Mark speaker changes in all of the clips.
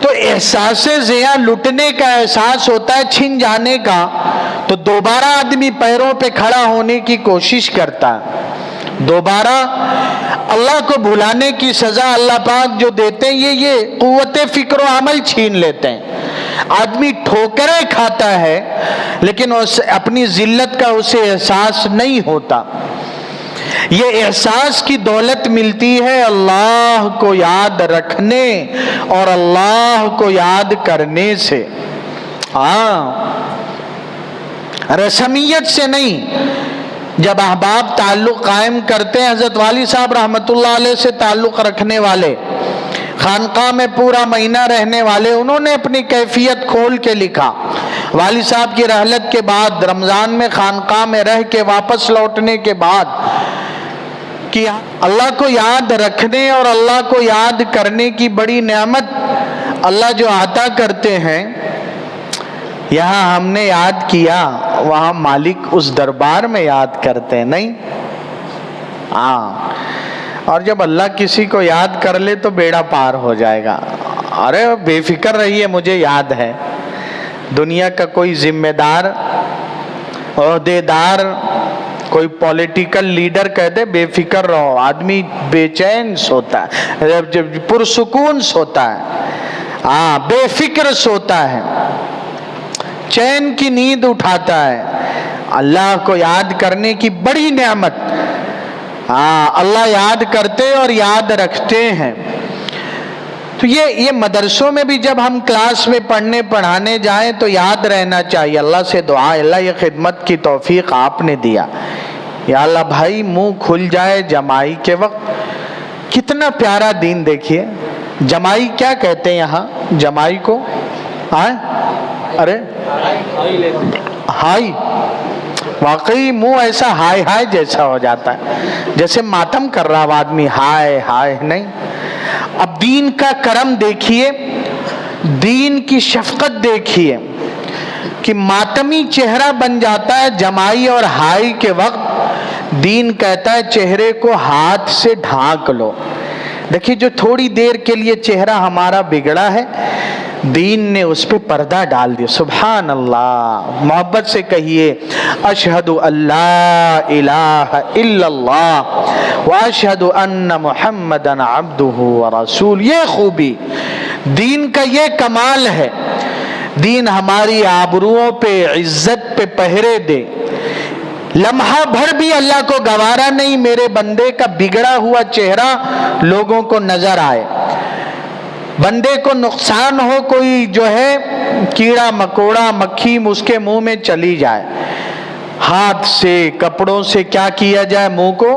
Speaker 1: تو احساس ضیاء لٹنے کا احساس ہوتا ہے، چھن جانے کا، تو دوبارہ آدمی پیروں پہ کھڑا ہونے کی کوشش کرتا ہے۔ دوبارہ اللہ کو بھلانے کی سزا اللہ پاک جو دیتے ہیں، یہ قوت فکر و عمل چھین لیتے ہیں۔ آدمی ٹھوکریں کھاتا ہے لیکن اپنی ذلت کا اسے احساس نہیں ہوتا۔ یہ احساس کی دولت ملتی ہے اللہ کو یاد رکھنے اور اللہ کو یاد کرنے سے، رسمیت سے نہیں۔ جب احباب تعلق قائم کرتے ہیں، حضرت والی صاحب رحمۃ اللہ علیہ سے تعلق رکھنے والے، خانقاہ میں پورا مہینہ رہنے والے، انہوں نے اپنی کیفیت کھول کے لکھا۔ والی صاحب کی رحلت کے بعد رمضان میں خانقاہ میں رہ کے واپس لوٹنے کے بعد کہ اللہ کو یاد رکھنے اور اللہ کو یاد کرنے کی بڑی نعمت اللہ جو عطا کرتے ہیں، یہاں ہم نے یاد کیا، وہاں مالک اس دربار میں یاد کرتے ہیں، نہیں؟ اور جب اللہ کسی کو یاد کر لے تو بیڑا پار ہو جائے گا۔ ارے بے فکر رہیے، مجھے یاد ہے۔ دنیا کا کوئی ذمہ دار، عہدے دار، کوئی پولیٹیکل لیڈر کہہ دے بے فکر رہو، آدمی بے چین سوتا ہے، پرسکون سوتا ہے، بے فکر سوتا ہے، چین کی نیند اٹھاتا ہے۔ اللہ کو یاد کرنے کی بڑی نعمت، اللہ یاد کرتے اور یاد رکھتے ہیں۔ تو یہ مدرسوں میں بھی جب ہم کلاس میں پڑھانے جائیں تو یاد رہنا چاہیے، اللہ سے دعا، اللہ یہ خدمت کی توفیق آپ نے دیا، یا اللہ بھائی منہ کھل جائے جمائی کے وقت۔ کتنا پیارا دین، دیکھیے جمائی کیا کہتے ہیں یہاں جمائی کو؟ ارے ہائی، واقعی منہ ایسا ہائے ہائے جیسا ہو جاتا ہے، جیسے ماتم کر رہا ہو آدمی، ہائے ہائے نہیں۔ اب دین کا کرم دیکھیے، دین کی شفقت دیکھیے کہ ماتمی چہرہ بن جاتا ہے جمائی اور ہائی کے وقت۔ دین کہتا ہے چہرے کو ہاتھ سے ڈھانک لو۔ دیکھیے جو تھوڑی دیر کے لیے چہرہ ہمارا بگڑا ہے، دین نے اس پہ پردہ ڈال دیا۔ سبحان اللہ، محبت سے کہیے اشہد اللہ الہ الا اللہ واشہد ان محمدا عبدہ ورسولہ۔ یہ خوبی دین کا، یہ کمال ہے۔ دین ہماری آبروؤں پہ، عزت پہ پہرے دے۔ لمحہ بھر بھی اللہ کو گوارا نہیں میرے بندے کا بگڑا ہوا چہرہ لوگوں کو نظر آئے، بندے کو نقصان ہو، کوئی جو ہے کیڑا مکوڑا مکھی اس کے منہ میں چلی جائے، ہاتھ سے کپڑوں سے کیا کیا جائے منہ کو،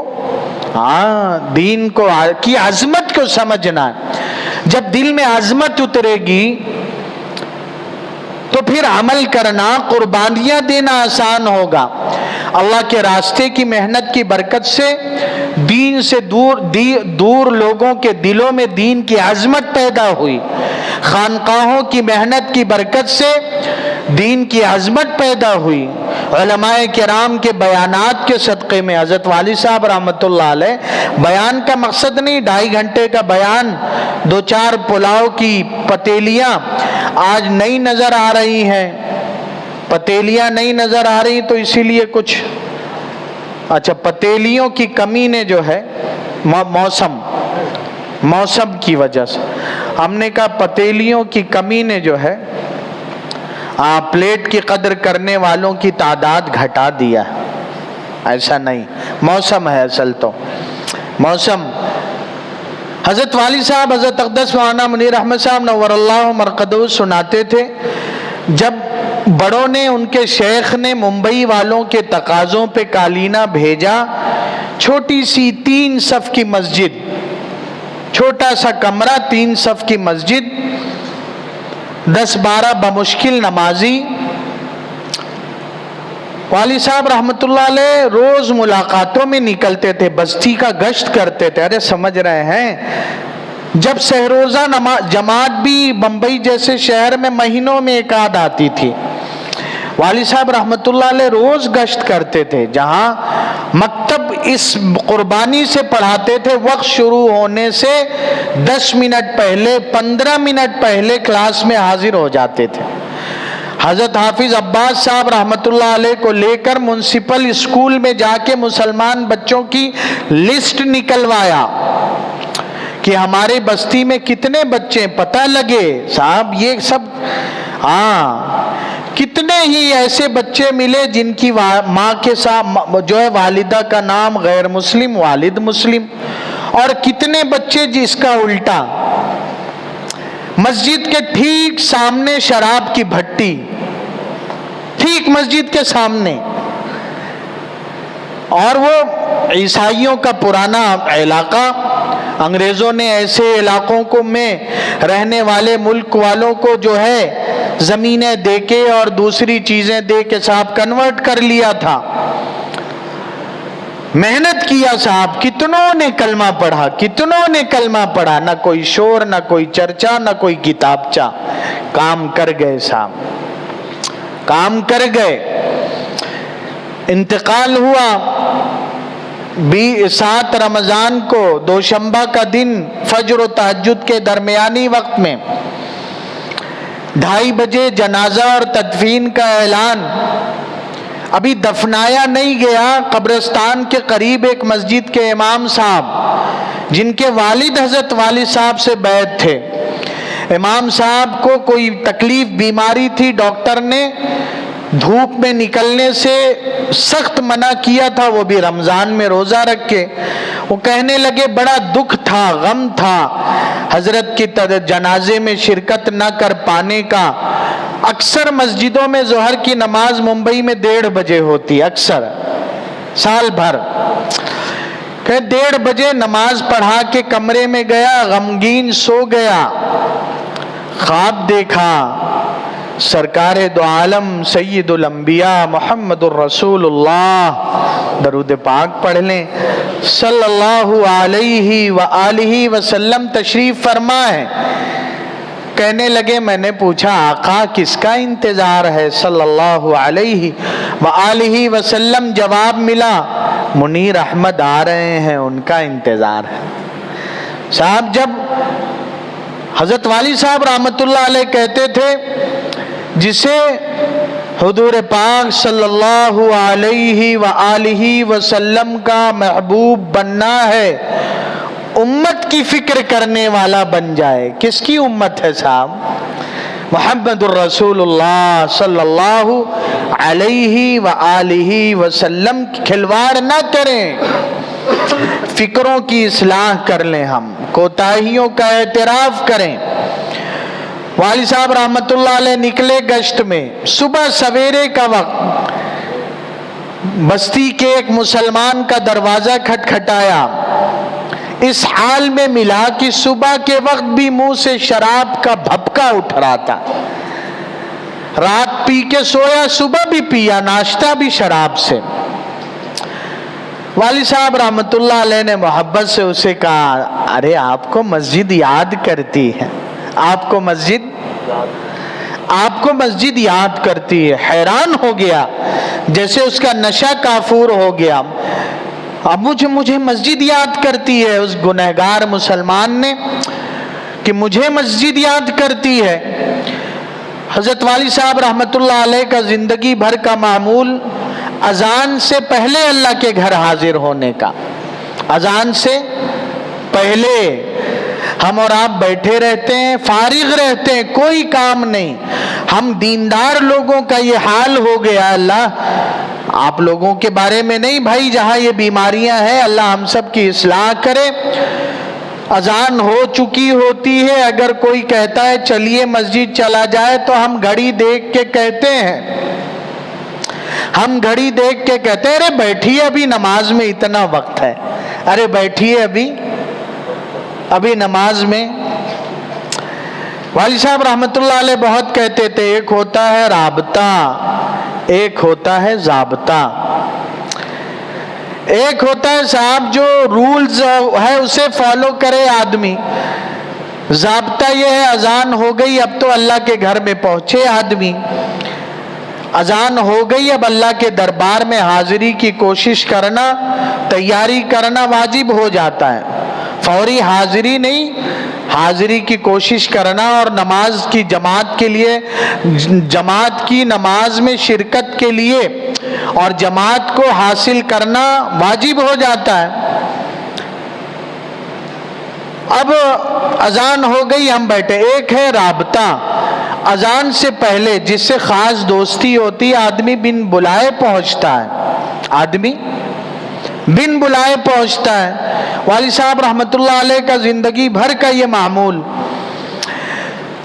Speaker 1: دین کو کی عظمت کو سمجھنا ہے۔ جب دل میں عظمت اترے گی تو پھر عمل کرنا، قربانیاں دینا آسان ہوگا۔ اللہ کے راستے کی محنت کی برکت سے دین سے دور لوگوں کے دلوں میں دین کی عظمت پیدا ہوئی۔ خانقاہوں کی محنت کی برکت سے دین کی عظمت پیدا ہوئی۔ علماء کرام کے بیانات کے صدقے میں حضرت والی صاحب رحمۃ اللہ علیہ، بیان کا مقصد نہیں 2.5 گھنٹے کا بیان، 2-4 پلاؤ کی پتیلیاں آج نئی نظر آ رہی ہیں، پتیلیاں نئی نظر آ رہی تو اسی لیے کچھ پتیلیوں کی کمی نے جو ہے موسم کی وجہ سے ہم نے کہا پتیلیوں کی کمی نے جو ہے پلیٹ کی قدر کرنے والوں کی تعداد گھٹا دیا۔ ایسا نہیں، موسم ہے اصل تو موسم۔ حضرت والی صاحب حضرت اقدس مولانا منیر احمد صاحب نور اللہ مرقدہ سناتے تھے، جب بڑوں نے، ان کے شیخ نے ممبئی والوں کے تقاضوں پہ کالینہ بھیجا، چھوٹی سی 3 صف کی مسجد، چھوٹا سا کمرہ، 3 صف کی مسجد، 10-12 بمشکل نمازی۔ والی صاحب رحمت اللہ علیہ روز ملاقاتوں میں نکلتے تھے، بستی کا گشت کرتے تھے۔ ارے سمجھ رہے ہیں، جب سہروزہ جماعت بھی بمبئی جیسے شہر میں مہینوں میں 1 آدھ آتی تھی، والی صاحب رحمت اللہ علیہ روز گشت کرتے تھے۔ جہاں مکتب اس قربانی سے پڑھاتے تھے، وقت شروع ہونے سے 10 منٹ پہلے 15 منٹ پہلے کلاس میں حاضر ہو جاتے تھے۔ حضرت حافظ عباس صاحب رحمۃ اللہ علیہ کو لے کر میونسپل اسکول میں جا کے مسلمان بچوں کی لسٹ نکلوایا کہ ہمارے بستی میں کتنے بچے، پتہ لگے صاحب یہ سب کتنے ہی ایسے بچے ملے جن کی ماں کے ساتھ جو ہے والدہ کا نام غیر مسلم، والد مسلم، اور کتنے بچے جس کا الٹا۔ مسجد کے ٹھیک سامنے شراب کی بھٹی، ٹھیک مسجد کے سامنے، اور وہ عیسائیوں کا پرانا علاقہ، انگریزوں نے ایسے علاقوں کو میں رہنے والے ملک والوں کو جو ہے زمینیں دے کے اور دوسری چیزیں دے کے صاحب کنورٹ کر لیا تھا۔ محنت کیا صاحب، کتنوں نے کلمہ پڑھا، کتنوں نے کلمہ پڑھا، نہ کوئی شور، نہ کوئی چرچا، نہ کوئی کتابچہ، کام کر گئے صاحب، کام کر گئے۔ انتقال ہوا 7 رمضان کو، دوشنبہ کا دن، فجر و تہجد کے درمیانی وقت میں 2:30 بجے جنازہ اور تدفین کا اعلان۔ ابھی دفنایا نہیں گیا، قبرستان کے قریب ایک مسجد کے امام صاحب جن کے والد حضرت والد صاحب سے بیعت تھے، امام صاحب کو کوئی تکلیف، بیماری تھی، ڈاکٹر نے دھوپ میں نکلنے سے سخت منع کیا تھا، وہ بھی رمضان میں روزہ رکھ کے۔ وہ کہنے لگے بڑا دکھ تھا، غم تھا حضرت کی جنازے میں شرکت نہ کر پانے کا۔ اکثر مسجدوں میں ظہر کی نماز ممبئی میں 1:30 بجے ہوتی، اکثر سال بھر۔ کہ 1:30 بجے نماز پڑھا کے کمرے میں گیا، غمگین سو گیا، خواب دیکھا سرکار دو عالم سید الانبیاء محمد الرسول اللہ، درود پاک پڑھ لیں، صلی اللہ علیہ وآلہ وسلم تشریف فرما ہے۔ کہنے لگے، میں نے پوچھا آقا کس کا انتظار ہے صلی اللہ علیہ وآلہ وسلم؟ جواب ملا، منیر احمد آ رہے ہیں، ان کا انتظار ہے۔ صاحب جب حضرت والی صاحب رحمت اللہ علیہ کہتے تھے جسے حضور پاک صلی اللہ علیہ وآلہ وسلم کا محبوب بننا ہے، امت کی فکر کرنے والا بن جائے۔ کس کی امت ہے صاحب؟ محمد الرسول اللہ صلی اللہ علیہ وآلہ وسلم۔ کھلواڑ نہ کریں، فکروں کی اصلاح کر لیں، ہم کوتاہیوں کا اعتراف کریں۔ والی صاحب رحمت اللہ علیہ نکلے گشت میں، صبح سویرے کا وقت، بستی کے ایک مسلمان کا دروازہ کھٹکھٹایا، اس حال میں ملا کہ صبح کے وقت بھی منہ سے شراب کا بھپکا اٹھ رہا تھا، رات پی کے سویا، صبح بھی پیا، ناشتہ بھی شراب سے۔ والی صاحب رحمت اللہ علیہ نے محبت سے اسے کہا، ارے آپ کو مسجد یاد کرتی ہے، آپ کو مسجد یاد کرتی ہے۔ حیران ہو گیا، جیسے اس کا نشہ کافور ہو گیا، اب مجھے مسجد یاد کرتی ہے اس گنہگار مسلمان نے، کہ مجھے مسجد یاد کرتی ہے۔ حضرت والی صاحب رحمت اللہ علیہ کا زندگی بھر کا معمول اذان سے پہلے اللہ کے گھر حاضر ہونے کا، اذان سے پہلے ہم اور آپ بیٹھے رہتے ہیں، فارغ رہتے ہیں، کوئی کام نہیں۔ ہم دیندار لوگوں کا یہ حال ہو گیا، اللہ آپ لوگوں کے بارے میں نہیں بھائی، جہاں یہ بیماریاں ہیں اللہ ہم سب کی اصلاح کرے۔ اذان ہو چکی ہوتی ہے، اگر کوئی کہتا ہے چلیے مسجد چلا جائے تو ہم گھڑی دیکھ کے کہتے ہیں، ارے بیٹھیے ابھی نماز میں اتنا وقت ہے، ارے بیٹھیے ابھی نماز میں۔ والی صاحب رحمت اللہ علیہ بہت کہتے تھے، ایک ہوتا ہے رابطہ، ایک ہوتا ہے ضابطہ۔ ایک ہوتا ہے صاحب جو رولز ہے اسے فالو کرے آدمی، ضابطہ یہ ہے اذان ہو گئی اب تو اللہ کے گھر میں پہنچے آدمی۔ اذان ہو گئی، اب اللہ کے دربار میں حاضری کی کوشش کرنا، تیاری کرنا واجب ہو جاتا ہے۔ فوری حاضری نہیں، حاضری کی کوشش کرنا اور نماز کی جماعت کے لیے، جماعت کی نماز میں شرکت کے لیے اور جماعت کو حاصل کرنا واجب ہو جاتا ہے۔ اب اذان ہو گئی، ہم بیٹھے۔ ایک ہے رابطہ، اذان سے پہلے جس سے خاص دوستی ہوتی ہے، آدمی بن بلائے پہنچتا ہے، آدمی بن بلائے پہنچتا ہے۔ والد صاحب رحمۃ اللہ علیہ کا زندگی بھر کا یہ معمول۔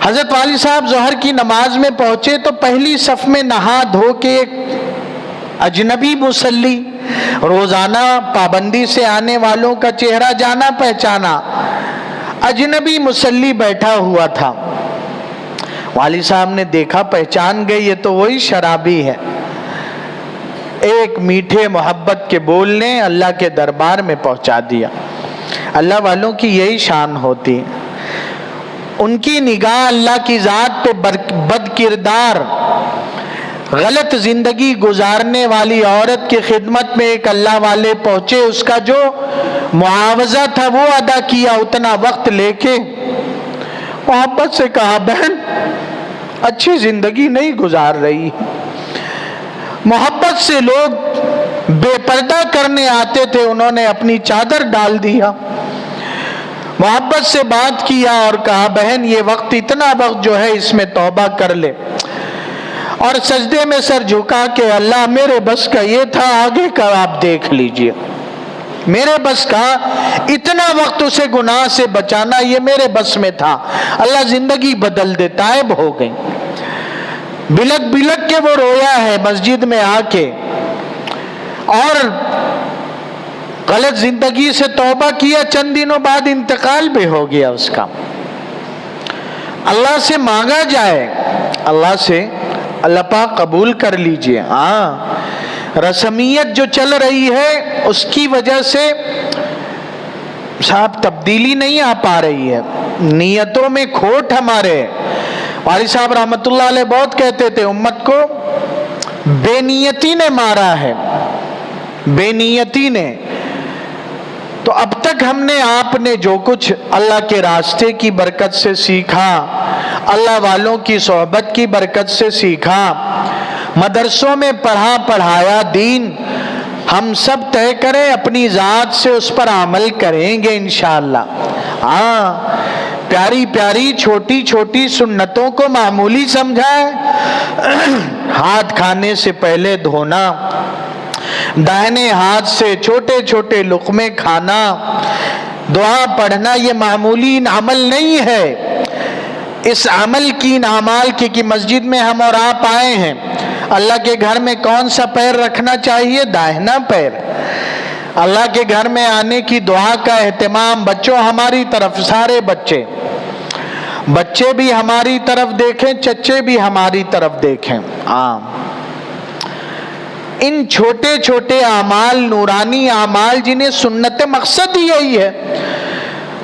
Speaker 1: حضرت والد صاحب ظہر کی نماز میں پہنچے تو پہلی صف میں نہا دھو کے ایک اجنبی مصلی، روزانہ پابندی سے آنے والوں کا چہرہ جانا پہچانا، اجنبی مصلی بیٹھا ہوا تھا۔ والد صاحب نے دیکھا، پہچان گئے، یہ تو وہی شرابی ہے۔ ایک میٹھے محبت کے بول نے اللہ کے دربار میں پہنچا دیا۔ اللہ والوں کی یہی شان ہوتی ہے، ان کی نگاہ اللہ کی ذات پہ بد کردار، غلط زندگی گزارنے والی عورت کی خدمت میں ایک اللہ والے پہنچے، اس کا جو معاوضہ تھا وہ ادا کیا، اتنا وقت لے کے محبت سے کہا، بہن اچھی زندگی نہیں گزار رہی۔ محبت سے لوگ بے پردہ کرنے آتے تھے، انہوں نے اپنی چادر ڈال دیا، محبت سے بات کیا اور کہا، بہن یہ وقت، اتنا وقت جو ہے اس میں توبہ کر لے، اور سجدے میں سر جھکا کے، اللہ میرے بس کا یہ تھا، آگے کا آپ دیکھ لیجئے، میرے بس کا اتنا وقت اسے گناہ سے بچانا یہ میرے بس میں تھا، اللہ زندگی بدل دے۔ تائب ہو گئی، بلک بلک کے وہ رویا ہے مسجد میں آ کے، اور غلط زندگی سے توبہ کیا، چند دنوں بعد انتقال بھی ہو گیا اس کا۔ اللہ سے مانگا جائے، اللہ سے، اللہ پاک قبول کر لیجئے۔ ہاں، رسمیت جو چل رہی ہے اس کی وجہ سے صاحب تبدیلی نہیں آ پا رہی ہے، نیتوں میں کھوٹ ہمارے۔ والد صاحب رحمۃ اللہ علیہ بہت کہتے تھے، امت کو بے نیتی نے مارا ہے، بے نیتی نے۔ تو اب تک ہم نے، آپ نے جو کچھ اللہ کے راستے کی برکت سے سیکھا، اللہ والوں کی صحبت کی برکت سے سیکھا، مدرسوں میں پڑھا پڑھایا دین، ہم سب طے کریں اپنی ذات سے اس پر عمل کریں گے انشاءاللہ۔ ہاں، پیاری پیاری چھوٹی چھوٹی سنتوں کو معمولی سمجھائیں، ہاتھ کھانے سے پہلے دھونا، داہنے ہاتھ سے چھوٹے چھوٹے لقمے کھانا، دعا پڑھنا، یہ معمولی عمل نہیں ہے۔ اس عمل کی، ان اعمال کی، کہ مسجد میں ہم اور آپ آئے ہیں، اللہ کے گھر میں کون سا پیر رکھنا چاہیے؟ داہنا پیر۔ اللہ کے گھر میں آنے کی دعا کا اہتمام، بچوں ہماری طرف، سارے بچے بھی ہماری طرف دیکھیں، چچے بھی ہماری طرف دیکھیں۔ ان چھوٹے چھوٹے اعمال، نورانی اعمال، جنہیں سنت مقصد ہی یہی ہے۔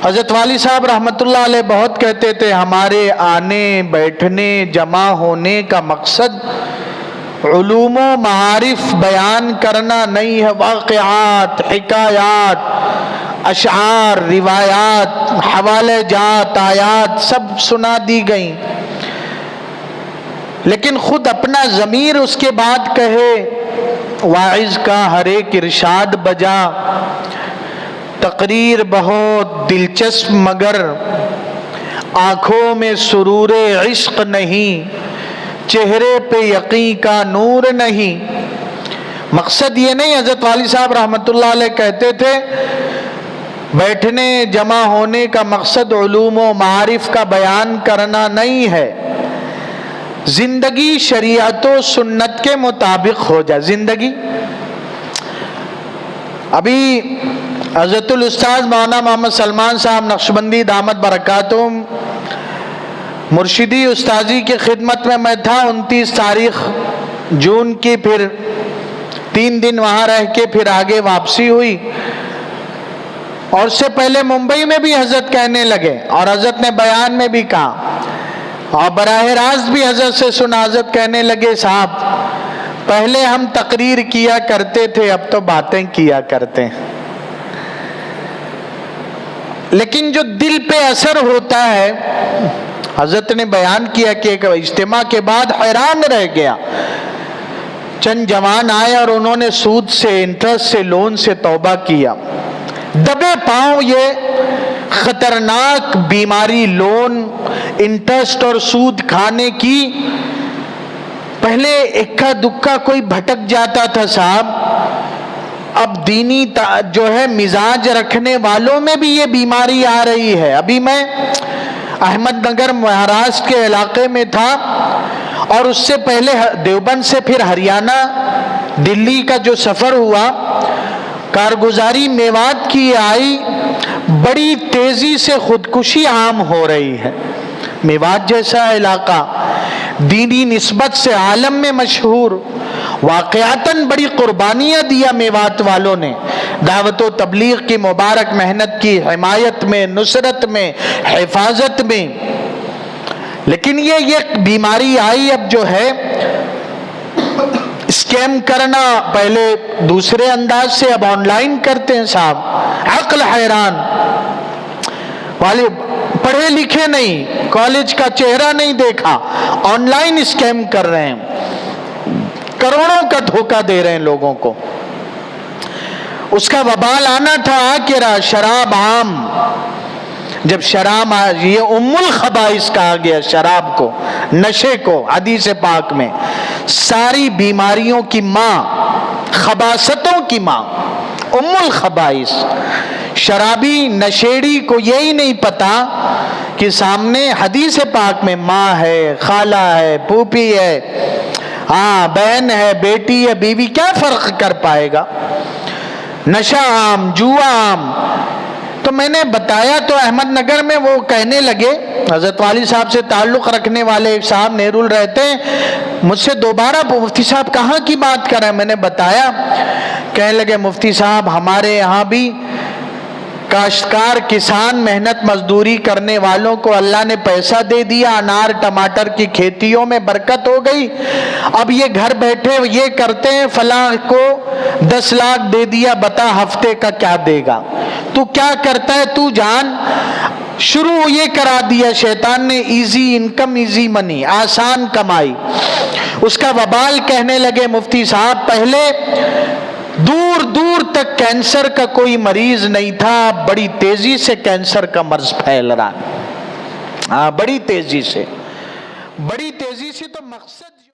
Speaker 1: حضرت والی صاحب رحمۃ اللہ علیہ بہت کہتے تھے، ہمارے آنے بیٹھنے جمع ہونے کا مقصد علوم و معارف بیان کرنا نہیں ہے، واقعات، حکایات، اشعار، روایات، حوالے جات، آیات سب سنا دی گئیں، لیکن خود اپنا ضمیر اس کے بعد کہے، واعظ کا ہر ایک ارشاد بجا، تقریر بہت دلچسپ مگر آنکھوں میں سرور عشق نہیں، چہرے پہ یقین کا نور نہیں۔ مقصد یہ نہیں، حضرت والی صاحب رحمۃ اللہ علیہ کہتے تھے، بیٹھنے جمع ہونے کا مقصد علوم و معارف کا بیان کرنا نہیں ہے، زندگی شریعت و سنت کے مطابق ہو جائے زندگی۔ ابھی حضرت الاستاذ مولانا محمد سلمان صاحب نقشبندی دامت برکاتہم مرشدی استاذی کی خدمت میں تھا، 29 تاریخ جون کی، پھر 3 دن وہاں رہ کے پھر آگے واپسی ہوئی، اور اس سے پہلے ممبئی میں بھی حضرت کہنے لگے، اور حضرت نے بیان میں بھی کہا، اور براہ راست بھی حضرت سے سنا، حضرت کہنے لگے، صاحب پہلے ہم تقریر کیا کرتے تھے، اب تو باتیں کیا کرتے ہیں۔ لیکن جو دل پہ اثر ہوتا ہے، حضرت نے بیان کیا کہ ایک اجتماع کے بعد حیران رہ گیا، چند جوان آئے اور انہوں نے سود سے، انٹرسٹ سے، لون سے توبہ کیا۔ دبے پاؤں یہ خطرناک بیماری لون، انٹرسٹ اور سود کھانے کی، پہلے اکا دکا کوئی بھٹک جاتا تھا صاحب، اب دینی جو ہے مزاج رکھنے والوں میں بھی یہ بیماری آ رہی ہے۔ ابھی میں احمد نگر مہاراشٹر کے علاقے میں تھا، اور اس سے پہلے دیوبند سے پھر ہریانہ دلی کا جو سفر ہوا، کارگزاری میوات کی آئی، بڑی تیزی سے خودکشی عام ہو رہی ہے۔ میوات جیسا علاقہ دینی نسبت سے عالم میں مشہور، واقعتاً بڑی قربانیاں دیا میوات والوں نے، دعوت و تبلیغ کی مبارک محنت کی، حمایت میں، نصرت میں، حفاظت میں۔ لیکن یہ بیماری آئی اب جو ہے اسکیم کرنا، پہلے دوسرے انداز سے اب آن لائن کرتے ہیں صاحب، عقل حیران والے، پڑھے لکھے نہیں، کالج کا چہرہ نہیں دیکھا، آن لائن اسکیم کر رہے ہیں، کروڑوں کا دھوکہ دے رہے ہیں لوگوں کو۔ اس کا وبال آنا تھا، آ کے رہا، شراب عام، جب شراب یہ ام الخبائث کہا گیا شراب کو، نشے کو، حدیث پاک میں ساری بیماریوں کی ماں، خباثتوں کی ماں، ام الخبائث۔ شرابی نشیڑی کو یہی نہیں پتا کہ سامنے حدیث پاک میں ماں ہے، خالہ ہے، پھوپھی ہے، ہاں بہن ہے، بیٹی ہے، بیوی، کیا فرق کر پائے گا؟ نشہ عام، جوا عام۔ تو میں نے بتایا تو احمد نگر میں وہ کہنے لگے، حضرت والی صاحب سے تعلق رکھنے والے ایک صاحب نیرول رہتے ہیں، مجھ سے دوبارہ مفتی صاحب کہاں کی بات کر رہے ہیں؟ میں نے بتایا، کہنے لگے مفتی صاحب ہمارے یہاں بھی کاشتکار، کسان، محنت مزدوری کرنے والوں کو اللہ نے پیسہ دے دیا، انار ٹماٹر کی کھیتیوں میں برکت ہو گئی، اب یہ گھر بیٹھے یہ کرتے ہیں، فلاں کو 10 لاکھ دے دیا، بتا ہفتے کا کیا دے گا؟ تو کیا کرتا ہے تو جان؟ شروع یہ کرا دیا شیطان نے، ایزی انکم، ایزی منی، آسان کمائی۔ اس کا وبال کہنے لگے مفتی صاحب پہلے دور دور تک کینسر کا کوئی مریض نہیں تھا، بڑی تیزی سے کینسر کا مرض پھیل رہا ہے، بڑی تیزی سے، بڑی تیزی سے۔ تو مقصد